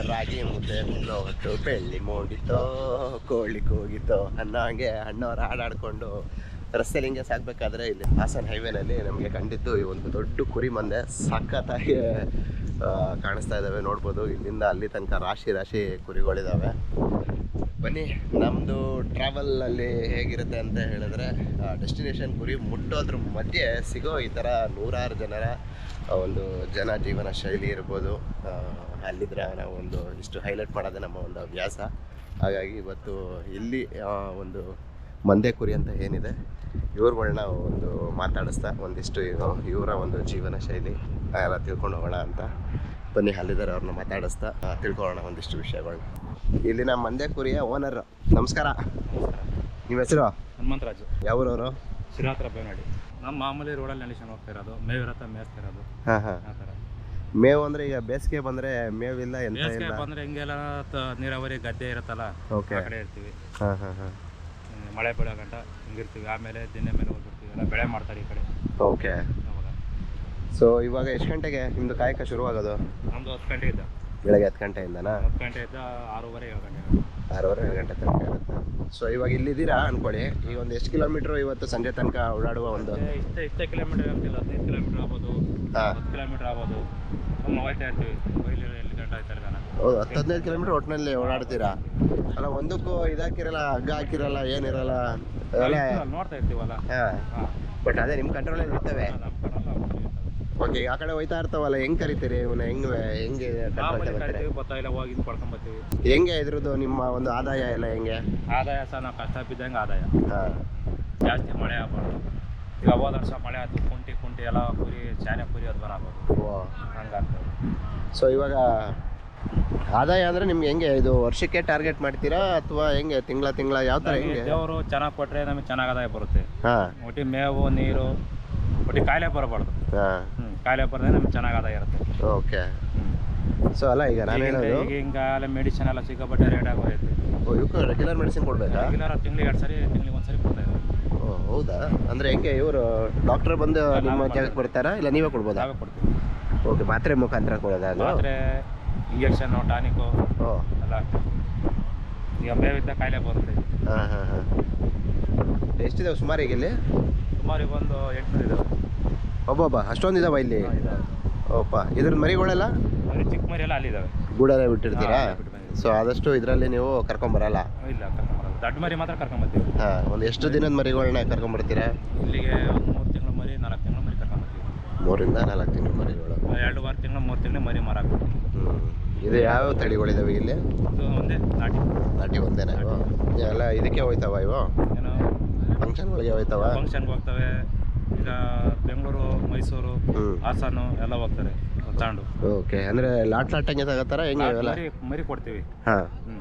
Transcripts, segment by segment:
ರಾಗಿ ಮುದ್ದೆ ತಿನ್ನೋವತ್ತು ಬೆಳ್ಳಿ ಮೂಡಿತೋ ಕೋಳಿ ಕೂಗಿತೋ ಅನ್ನೋ ಹಾಗೆ ಅಣ್ಣವ್ರು ಹಾಡಾಡ್ಕೊಂಡು ರಸ್ತೆಲಿ ಹಿಂಗೆ ಸಾಗಬೇಕಾದ್ರೆ ಇಲ್ಲಿ ಹಾಸನ ಹೈವೇನಲ್ಲಿ ನಮಗೆ ಕಂಡಿದ್ದು ಈ ಒಂದು ದೊಡ್ಡ ಕುರಿ ಮಂದೆ ಸಖತ್ತಾಗಿ ಕಾಣಿಸ್ತಾ ಇದ್ದಾವೆ. ನೋಡ್ಬೋದು ಇಲ್ಲಿಂದ ಅಲ್ಲಿ ತನಕ ರಾಶಿ ರಾಶಿ ಕುರಿಗಳಿದ್ದಾವೆ. ಬನ್ನಿ, ನಮ್ಮದು ಟ್ರಾವೆಲಲ್ಲಿ ಹೇಗಿರುತ್ತೆ ಅಂತ ಹೇಳಿದ್ರೆ ಡೆಸ್ಟಿನೇಷನ್ ಗುರಿ ಮುಟ್ಟೋದ್ರ ಮಧ್ಯೆ ಸಿಗೋ ಈ ಥರ ನೂರಾರು ಜನರ ಒಂದು ಜೀವನ ಶೈಲಿ ಇರ್ಬೋದು. ಅಲ್ಲಿದ್ರೆ ನಾವು ಒಂದು ಇಷ್ಟು ಹೈಲೈಟ್ ಮಾಡೋದೇ ನಮ್ಮ ಒಂದು ಅಭ್ಯಾಸ. ಹಾಗಾಗಿ ಇವತ್ತು ಇಲ್ಲಿ ಒಂದು ಮಂದೆ ಕುರಿ ಅಂತ ಏನಿದೆ ಇವ್ರುಗಳನ್ನ ಒಂದು ಮಾತಾಡಿಸ್ತಾ ಒಂದಿಷ್ಟು ಇವರ ಒಂದು ಜೀವನ ಶೈಲಿ ಎಲ್ಲ ತಿಳ್ಕೊಂಡು ಹೋಗೋಣ ಅಂತ ಬನ್ನಿ. ಅಲ್ಲಿದ್ದಾರೆ ಅವ್ರನ್ನ ಮಾತಾಡಿಸ್ತಾ ತಿಳ್ಕೊಳ್ಳೋಣ ಒಂದಿಷ್ಟು ವಿಷಯಗಳನ್ನ. ಇಲ್ಲಿನ ಮಂದೆ ಕುರಿಯ ಓನರ್. ನಮಸ್ಕಾರ. ನಿಮ್ಮ ಹೆಸರು? ಹನುಮಂತರಾಜು. ಯಾವೂರವರು? ಶಿರಾತ್ರ ಬೇನಾಡಿ. ನಮ್ಮ ಮಾಮೂಲಿ ರೋಡಲ್ಲಿ ನೆಲೆಸ್ಕೊಂಡು ಹೋಗ್ತಾ ಇರೋದು, ಮೇವಿರತ್ತ ಮೇಯಿಸ್ತಾ ಇರೋದು. ಆ ಥರ ಮೇವು ಅಂದರೆ ಈಗ ಬೇಸಿಗೆ ಬಂದರೆ ಮೇವಿಲ್ಲ, ಎಂತ ಬೇಸಿಗೆ ಬಂದರೆ ಹಿಂಗೆಲ್ಲ ನೀರಾವರಿ ಗದ್ದೆ ಇರುತ್ತಲ್ಲ, ಆ ಕಡೆ ಇರ್ತೀವಿ. ಮಳೆ ಬೆಳೆ ಗಂಟ ಹಿಂಗಿರ್ತೀವಿ. ಆಮೇಲೆ ದಿನ ಮೇಲೆ ಹೋಗ್ಬಿಡ್ತೀವಿ, ಎಲ್ಲ ಬೆಳೆ ಮಾಡ್ತಾರೆ ಈ ಕಡೆ. ಓಕೆ. ಸೊ ಇವಾಗ ಎಷ್ಟು ಗಂಟೆಗೆ ನಿಮ್ಮದು ಕಾಯಕ ಶುರುವಾಗೋದು? ನಮ್ಮದು 10 ಗಂಟೆಗಿದ್ದ. ಬೆಳಗ್ಗೆ 10 ಗಂಟೆಯಿಂದನಾ? 10 ಗಂಟೆಯಿಂದ 6:30 7 ಗಂಟೆ. 6:30 7 ಗಂಟೆ ತನಕ ಇರುತ್ತೆ. ಸೊ ಇವಾಗ ಇಲ್ಲಿದ್ದೀರಾ ಅನ್ಕೊಳ್ಳಿ. ಈಗ ಒಂದು ಎಷ್ಟು ಕಿಲೋಮೀಟ್ರು ಇವತ್ತು ಸಂಜೆ ತನಕ ಓಡಾಡುವ ಒಂದು? ಇಷ್ಟೇ ಕಿಲೋಮೀಟರ್ ಆಗ್ತಿಲ್ಲ, 15 ಕಿಲೋಮೀಟರ್ ಆಗ್ಬೋದು, 10 ಕಿಲೋಮೀಟರ್ ಆಗ್ಬೋದು. ನಮ್ಮ ಹೋಗ್ತಾ ಇರ್ತೀವಿ. ಎಲ್ಲಿ ಗಂಟೆ ಆಯ್ತಾರೆ ನಾನು. ಹೌದು, 10-15 ಕಿಲೋಮೀಟರ್ ಒಟ್ಟಿನಲ್ಲಿ ಓಡಾಡ್ತೀರಾ? ಅಲ್ಲ, ಒಂದಕ್ಕೂ ಇದಾಕಿರಲ್ಲ, ಹಗ್ಗ ಹಾಕಿರಲ್ಲ, ಏನಿರಲ್ಲ, ನೋಡ್ತಾ ಇರ್ತೀವಲ್ಲ. ಬಟ್ ಅದೇ ನಿಮ್ಮ ಕಂಟ್ರೋಲಲ್ಲಿ ಇರ್ತವೆ. ಓಕೆ. ಆ ಕಡೆ ಹೋಯ್ತಾ ಇರ್ತಾವಲ್ಲ, ಹೆಂಗೆ ಕರಿತೀರಿ ಇವನ್ನ? ಹೆಂಗೆ ಹೆಂಗೆ ಇದ್ರದ್ದು ನಿಮ್ಮ ಒಂದು ಆದಾಯ ಎಲ್ಲ ಹೆಂಗೆ? ಆದಾಯ ಸಹ ನಾವು ಕಷ್ಟ ಬಿದ್ದಂಗೆ ಆದಾಯ. ಜಾಸ್ತಿ ಮಳೆ ಆಗ್ಬಾರ್ದು. ಈಗ ಹೋದ ವರ್ಷ ಮಳೆ ಆಯ್ತು, ಕುಂಟಿ ಎಲ್ಲ ಕುರಿ ಚಾನೆ ಕುರಿ ಅದು ಬರಾಗ್ಬೋದು. ಹಂಗಾಗ್ತದೆ. ಸೊ ಇವಾಗ ಆದಾಯ ಅಂದರೆ ನಿಮ್ಗೆ ಹೆಂಗೆ ಇದು ವರ್ಷಕ್ಕೆ ಟಾರ್ಗೆಟ್ ಮಾಡ್ತೀರಾ ಅಥವಾ ಹೆಂಗೆ ತಿಂಗಳ ಯಾವ ಥರ? ಹೆಂಗೆ ದೇವರು ಚೆನ್ನಾಗಿ ಕೊಟ್ಟರೆ ನಮಗೆ ಚೆನ್ನಾಗಿ ಆದಾಯ ಬರುತ್ತೆ. ಒಟ್ಟಿ ಮೇವು ನೀರು ಒಟ್ಟಿ ಕಾಯಿಲೆ ಬರಬಾರ್ದು. ಕಾಯಿಲೆ ಬರದೆ ನಮ್ಗೆ ಚೆನ್ನಾಗಿ ಆದಾಯ ಇರುತ್ತೆ. ಓಕೆ. ಸೊ ಅಲ್ಲ, ಈಗ ನಾನು ಹೇಳೋದು ಹಿಂಗೆಲ್ಲ ಮೆಡಿಸಿನ್ ಎಲ್ಲ ಸಿಕ್ಕಾಪಟ್ಟೆ ರೇಟ್ ಆಗೋಯ್ತು. ಇವಕ್ಕೆ ರೆಗ್ಯುಲರ್ ಮೆಡಿಸಿನ್ ಕೊಡಬೇಕಾ? ರೆಗ್ಯುಲರ್ ತಿಂಗಳಿಗೆ 2 ಸರಿ, ತಿಂಗಳಿಗೆ 1 ಸರಿ ಕೊಡ್ತಾ ಇದ್ದಾರೆ. ಓ ಹೌದಾ? ಅಂದರೆ ಹೆಂಗೆ ಇವರು ಡಾಕ್ಟರ್ ಬಂದು ನಿಮ್ಮ ಜಾಗಕ್ಕೆ ಬರ್ತಾರಾ ಇಲ್ಲ ನೀವೇ ಕೊಡ್ಬೋದಾ? ನಾವೇ ಕೊಡ್ತೀವಿ. ಓಕೆ. ಮಾತ್ರೆ ಮುಖಾಂತರ ಕೊಡೋದಾ? ಅದು ಮಾತ್ರೆ, ಇಂಜೆಕ್ಷನ್ನು, ಟಾನಿಕು ಎಲ್ಲ ಈಗ ಮೇವಿದ್ದ ಕಾಯಿಲೆ ಬರುತ್ತೆ. ಎಷ್ಟಿದಾವೆ ಸುಮಾರು ಈಗ ಇಲ್ಲಿ? ಸುಮಾರು ಒಂದು 800 ಇದಾವೆ. ಒಬ್ಬೊಬ್ಬ ಅಷ್ಟೊಂದು ಇದಾವೆ ಇಲ್ಲಿ? ಓಪ್ಪ. ಇದ್ರ ಮರಿಗಳೆಲ್ಲ ಚಿಕ್ಕ ಮರಿ ಎಲ್ಲ ಅಲ್ಲಿದ್ದಾವೆ. ಗೂಡಲ್ಲೇ ಬಿಟ್ಟಿರ್ತೀರಾ? ಸೊ ಆದಷ್ಟು ಇದರಲ್ಲಿ ನೀವು ಕರ್ಕೊಂಬರಲ್ಲ? ಇಲ್ಲ, ಕರ್ಕೊಂಬರಲ್ಲ. ದೊಡ್ಡ ಮರಿ ಮಾತ್ರ ಕರ್ಕೊಂಬರ್ತೀವಿ. ಒಂದು ಎಷ್ಟು ದಿನದ ಮರಿಗಳನ್ನ ಕರ್ಕೊಂಬರ್ತೀರಾ? ಇಲ್ಲಿಗೆ 3 ತಿಂಗಳ ಮರಿ, 4 ತಿಂಗಳ ಮರಿ ಕರ್ಕೊಂಬರ್ತೀವಿ. 3 ರಿಂದ 4 ತಿಂಗಳ ಮರಿಗಳು. 2 ತಿಂಗಳು 3 ತಿಂಗಳು ಮರಿ ಮಾರಾಕ್ತೀವಿ. ಇದು ಯಾವ್ಯಾವ ತಳಿಗಳಿದಾವೆ ಇಲ್ಲಿ? ಇದು ಒಂದೇ ನಾಟಿ ಒಂದೇನಾ? ಎಲ್ಲ ಇದಕ್ಕೆ ಹೋಯ್ತಾವ ಇವು? ಏನೋ ಫಂಕ್ಷನ್ಗಳಿಗೆ ಹೋಯ್ತಾವ? ಫಂಕ್ಷನ್ಗೆ ಹೋಗ್ತವೆ. ಈಗ ಬೆಂಗಳೂರು, ಮೈಸೂರು, ಹಾಸನ ಎಲ್ಲ ಹೋಗ್ತಾರೆ ತಗೊಂಡು. ಓಕೆ. ಅಂದರೆ ಲಾಟಂಗೆ ತಗೋತಾರ ಹೆಂಗೆ? ಮರಿ ಕೊಡ್ತೀವಿ.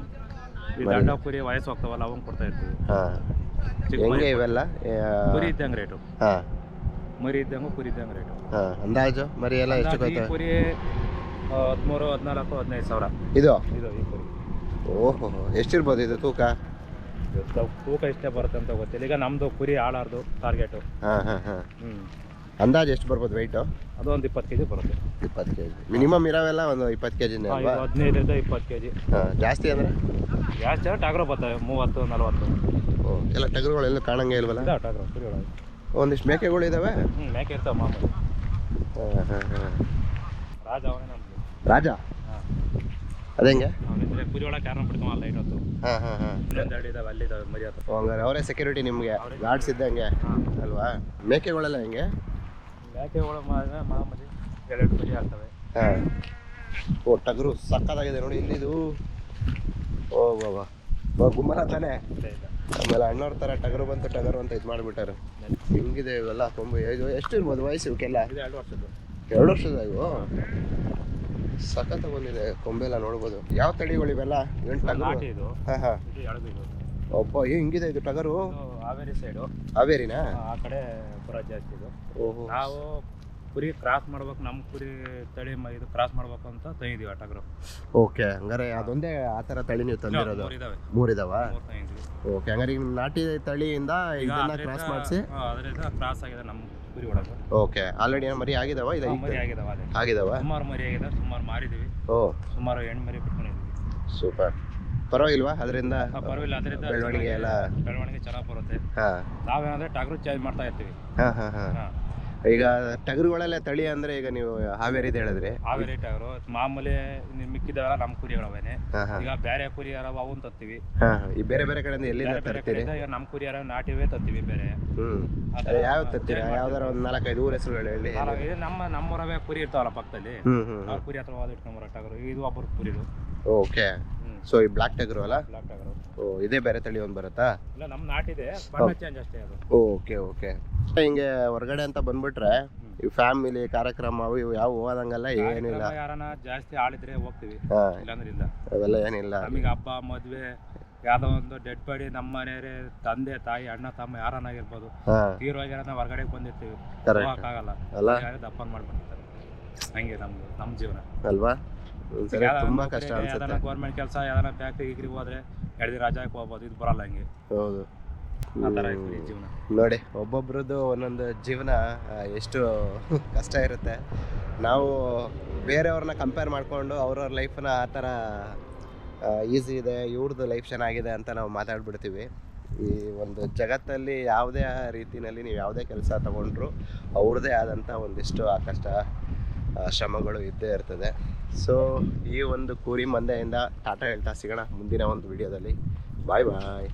ಈ ದಂಡ ಕುರಿ ವಯಸ್ಸು ಹೋಗ್ತಾವಲ್ಲ, ಅವಂಗೆ ಕೊಡ್ತಾ ಇರ್ತೀವಿ. ಹೆಂಗೆ ಇವೆಲ್ಲ? ಕುರಿ ಇದ್ದಂಗೆ ರೇಟು. ಮರಿ ಇದ್ದಂಗೆ ಕುರಿ ಇದ್ದಂಗೆ ರೇಟು. ಅಂದಾಜು ಮರಿ ಎಲ್ಲ ಎಷ್ಟು ಕೊಡ್ತಾರೆ? ಕುರಿ 13, 14, 15 ಸಾವಿರ. ಇದು ಈ ಕುರಿ. ಓಹೋ. ಎಷ್ಟಿರ್ಬೋದು ಇದು ತೂಕ? ತೂಕ ಇಷ್ಟೇ ಬರುತ್ತೆ ಅಂತ ಗೊತ್ತಿಲ್ಲ. ಈಗ ನಮ್ಮದು ಕುರಿ ಆಳಾರ್ದು ಟಾರ್ಗೆಟು. ಅಂದಾಜು ಎಷ್ಟು ಬರ್ಬೋದು ವೆಯ್ಟು? ಅದು ಒಂದು 20 kg ಬರುತ್ತೆ. 20 kg ಮಿನಿಮಮ್ ಇರೋವೆಲ್ಲ ಒಂದು 20 kg? 15 ರಿಂದ 20 kg. ಜಾಸ್ತಿ ಅಂದರೆ? ಜಾಸ್ತಿ ಆದರೆ ಟಗರು ಬರ್ತವೆ 30, 40. ಓ, ಎಲ್ಲ ಟಗರುಗಳೆಲ್ಲ ಕಾಣಂಗೆ ಇಲ್ವಲ್ಲ? ಟಗರು ಕುರಿಗಳು. ಒಂದಿಷ್ಟು ಮೇಕೆಗಳು ಇದ್ದಾವೆ? ಮೇಕೆ ಇರ್ತಾವೆ ಮಾಮೂಲಿ. ರಾಜ ಅವನೇ ನಮ್ಮದು. ರಾಜ? ಅದೇಂಗೆ? ಅವನಿದ್ರೆ ಕುರಿ ಒಳಗೆ ಯಾರನ್ನ ಬಿಡ್ತಾವ ಲೈಟ್ ಹೊತ್ತು. ಇನ್ನೊಂದೆರಡು ಇದಾವೆ, ಅಲ್ಲಿದ್ದಾವೆ ಮರಿ ಹತ್ತು. ಹಂಗಾರೆ ಅವರೇ ಸೆಕ್ಯೂರಿಟಿ ನಿಮಗೆ, ಗಾರ್ಡ್ಸ್ ಇದ್ದಂಗೆ ಅಲ್ವಾ? ಮೇಕೆಗಳೆಲ್ಲ ಹೆಂಗೆ? ಮೇಕೆಗಳು ಮಾಮೂಲಿ 2 ಮರಿ ಆಗ್ತವೆ. ಓ, ಟಗರು ಸಕ್ಕತ್ತಾಗಿದೆ ನೋಡಿ ಇಲ್ಲಿದು. ಓ ಬಾಬಾ, ಗುಮ್ಮರ ತಾನೆ. ಆಮೇಲೆ ಅಣ್ಣವ್ರ ಥರ ಟಗರು ಅಂತ ಇದು ಮಾಡಿಬಿಟ್ಟಾರೆ. ಹಿಂಗಿದೆ ಇವೆಲ್ಲ ಕೊಂಬು. ಎಷ್ಟು ಇರ್ಬೋದು ವಯಸ್ಸು ಇವಕ್ಕೆಲ್ಲ? 2 ವರ್ಷದ್ದು. 2 ವರ್ಷದ ಇವು? ಸಖತ್ ಬಂದಿದೆ ಕೊಂಬೆಲ್ಲ ನೋಡ್ಬೋದು. ಯಾವ ತಳಿಗಳು ಇವೆಲ್ಲ? ಇದು ಒಬ್ಬ ಹಿಂಗಿದೆ ಇದು ಟಗರು. ಹಾವೇರಿ ಸೈಡು. ಹಾವೇರಿನಾ? ಆ ಕಡೆ ಪುರ ಜಾಸ್ತಿ ಇದು. ಓಹೋ. ನಾವು ಕುರಿ ಕ್ರಾಸ್ ಮಾಡ್ಬೇಕು, ನಮ್ಮ ಕುರಿ ತಳಿ ಇದು ಕ್ರಾಸ್ ಮಾಡ್ಬೇಕು ಅಂತ ತಂದಿದ್ದೀವಿ ಆ ಟಗರು. ಓಕೆ, ಹಂಗಾರೆ ಅದೊಂದೇ ಆ ಥರ ತಳಿ ನೀವು ತಂದಿರೋದು? 3 ಇದಾವೆ. 3 ಇದಾವ? 3 ತಂದಿದ್ದೀವಿ. ಓಕೆ, ಹಂಗಾರೆ ಈಗ ನಾಟಿ ತಳಿಯಿಂದ ಇದನ್ನ ಕ್ರಾಸ್ ಮಾಡಿಸಿ ಅದರಿಂದ ಕ್ರಾಸ್ ಆಗಿದೆ ನಮ್ಮ ಕುರಿ ಒಳಗೆ. ಓಕೆ, ಆಲ್ರೆಡಿ ಮರಿ ಆಗಿದಾವ? ಇದು ಮರಿ ಆಗಿದಾವ, ಅದೇ ಆಗಿದಾವ? ಸುಮಾರು ಮರಿ ಆಗಿದಾವೆ, ಸುಮಾರು ಮಾರಿದ್ದೀವಿ. ಓ, ಸುಮಾರು ಹೆಣ್ಣು ಮರಿ ಬಿಟ್ಕೊಂಡಿದ್ದೀವಿ. ಸೂಪರ್. ಪರವಾಗಿಲ್ವಾ ಅದರಿಂದ? ಪರವಾಗಿಲ್ಲ, ಅದರಿಂದ ಬೆಳವಣಿಗೆ ಎಲ್ಲ? ಬೆಳವಣಿಗೆ ಚೆನ್ನಾಗಿ ಬರುತ್ತೆ. ಹಾಂ, ನಾವೇನಂದ್ರೆ ಟಗರು ಚೇಂಜ್ ಮಾಡ್ತಾ ಇರ್ತೀವಿ. ಹಾಂ ಹಾಂ ಹಾಂ. ಈಗ ಟಗರುಗಳಲ್ಲೇ ತಳಿ ಅಂದ್ರೆ ಈಗ ನೀವು ಹಾವೇರಿದು ಹೇಳಿದ್ರಿ? ಹಾವೇರಿ ಟಗರು ಮಾಮೂಲಿ ಮಿಕ್ಕಿದವೆಲ್ಲ ನಮ್ಮ ಕುರಿಗಳವೇನೆ. ಹಾಂ ಹಾಂ. ಈಗ ಬೇರೆ ಕುರಿ ಯಾರವ ಅವನ್ ತತ್ತೀವಿ. ಹಾಂ, ಈ ಬೇರೆ ಬೇರೆ ಕಡೆಯಿಂದ ಎಲ್ಲಿಂದ ಬೇರೆ ಬೇರೆ ತರ್ತೀರಿ? ಕಡೆಯಿಂದ ಈಗ ನಮ್ಮ ಕುರಿ ಯಾರ ನಾಟಿವೇ ತತ್ತೀವಿ ಬೇರೆ. ಯಾವ ತರ್ತೀರಾ? ಯಾವ್ದಾರ ಒಂದು 4-5 ಊರ ಹೆಸರುಗಳು ಹೇಳಿ. ಇದು ನಮ್ಮೂರವೇ ಕುರಿ ಇರ್ತಾವಲ್ಲ ಪಕ್ಕದಲ್ಲಿ, ಅವ್ರ ಕುರಿ ಹತ್ರ ಇಟ್ಕೊಂಬರೋ ಟಗರು. ಇದು ಒಬ್ಬರು ಕುರಿದು. ಓಕೆ, ಸೊ ಈ ಬ್ಲಾಕ್ ಟಗರು ಅಲ್ಲ? ಬ್ಲಾಕ್ ಟಗರು. ಓ, ಇದೇ ಬೇರೆ ತಳಿ ಒಂದು ಬರುತ್ತಾ? ಇಲ್ಲ, ನಮ್ಮ ನಾಟಿದೆ, ಬಣ್ಣ ಚೇಂಜ್ ಅಷ್ಟೇ ಅದು. Okay okay. ಹಿಂಗೆ ಹೊರಗಡೆ ಅಂತ ಬಂದ್ಬಿಟ್ರೆ ಈ ಫ್ಯಾಮಿಲಿ ಕಾರ್ಯಕ್ರಮ ಅವು ಇವು ಯಾವ ಹೋದಂಗಲ್ಲ, ಏನಿಲ್ಲ? ಯಾರನ್ನ ಜಾಸ್ತಿ ಆಳಿದ್ರೆ ಹೋಗ್ತೀವಿ, ಹಾಂ, ಇಲ್ಲಾಂದ್ರೆ ಇಲ್ಲ. ಅವೆಲ್ಲ ಏನಿಲ್ಲ. ನಮಗೆ ಹಬ್ಬ ಮದ್ವೆ ಯಾವ್ದೋ ಒಂದು ಡೆಡ್ ಬಾಡಿ ನಮ್ಮ ಮನೆಯವರೇ ತಂದೆ ತಾಯಿ ಅಣ್ಣ ತಮ್ಮ ಯಾರನ್ನಾಗಿರ್ಬೋದು ತೀರೋಗಿರೋದನ್ನ ಹೊರಗಡೆ ಬಂದಿರ್ತೀವಿ, ಹೋಗಕ್ಕಾಗಲ್ಲ ಅಲ್ಲ? ದಪ್ಪ ಮಾಡ್ಬಿಡ್ತಾರೆ. ಹಂಗೆ ನಮ್ಮ ಜೀವನ ಅಲ್ವಾ? ತುಂಬಾ ಕಷ್ಟ ಅನ್ಸುತ್ತೆ. ಗೌರ್ಮೆಂಟ್ ಕೆಲಸ ಯಾವ್ದಾರ ಫ್ಯಾಕ್ಟ್ರಿ ಗಿಗ್ರಿಗೆ ಹೋದ್ರೆ 2 ದಿನ ರಜಾ ಹೋಗ್ಬೋದು, ಇದು ಬರಲ್ಲ ಹಂಗೆ. ಹೌದು, ಆ ಥರ ಇರ್ತೀವಿ ಜೀವನ. ನೋಡಿ, ಒಬ್ಬೊಬ್ರದ್ದು ಒಂದೊಂದು ಜೀವನ ಎಷ್ಟು ಕಷ್ಟ ಇರುತ್ತೆ. ನಾವು ಬೇರೆಯವ್ರನ್ನ ಕಂಪೇರ್ ಮಾಡಿಕೊಂಡು ಅವ್ರವ್ರ ಲೈಫನ್ನ ಆ ಥರ ಈಸಿ ಇದೆ, ಇವ್ರದ್ದು ಲೈಫ್ ಚೆನ್ನಾಗಿದೆ ಅಂತ ನಾವು ಮಾತಾಡ್ಬಿಡ್ತೀವಿ. ಈ ಒಂದು ಜಗತ್ತಲ್ಲಿ ಯಾವುದೇ ರೀತಿಯಲ್ಲಿ ನೀವು ಯಾವುದೇ ಕೆಲಸ ತಗೊಂಡ್ರು ಅವ್ರದ್ದೇ ಆದಂಥ ಒಂದಿಷ್ಟು ಆ ಕಷ್ಟ ಶ್ರಮಗಳು ಇದ್ದೇ ಇರ್ತದೆ. ಸೊ ಈ ಒಂದು ಕುರಿ ಮಂದೆಯಿಂದ ಟಾಟಾ ಹೇಳ್ತಾ ಸಿಗೋಣ ಮುಂದಿನ ಒಂದು ವಿಡಿಯೋದಲ್ಲಿ. ಬಾಯ್ ಬಾಯ್.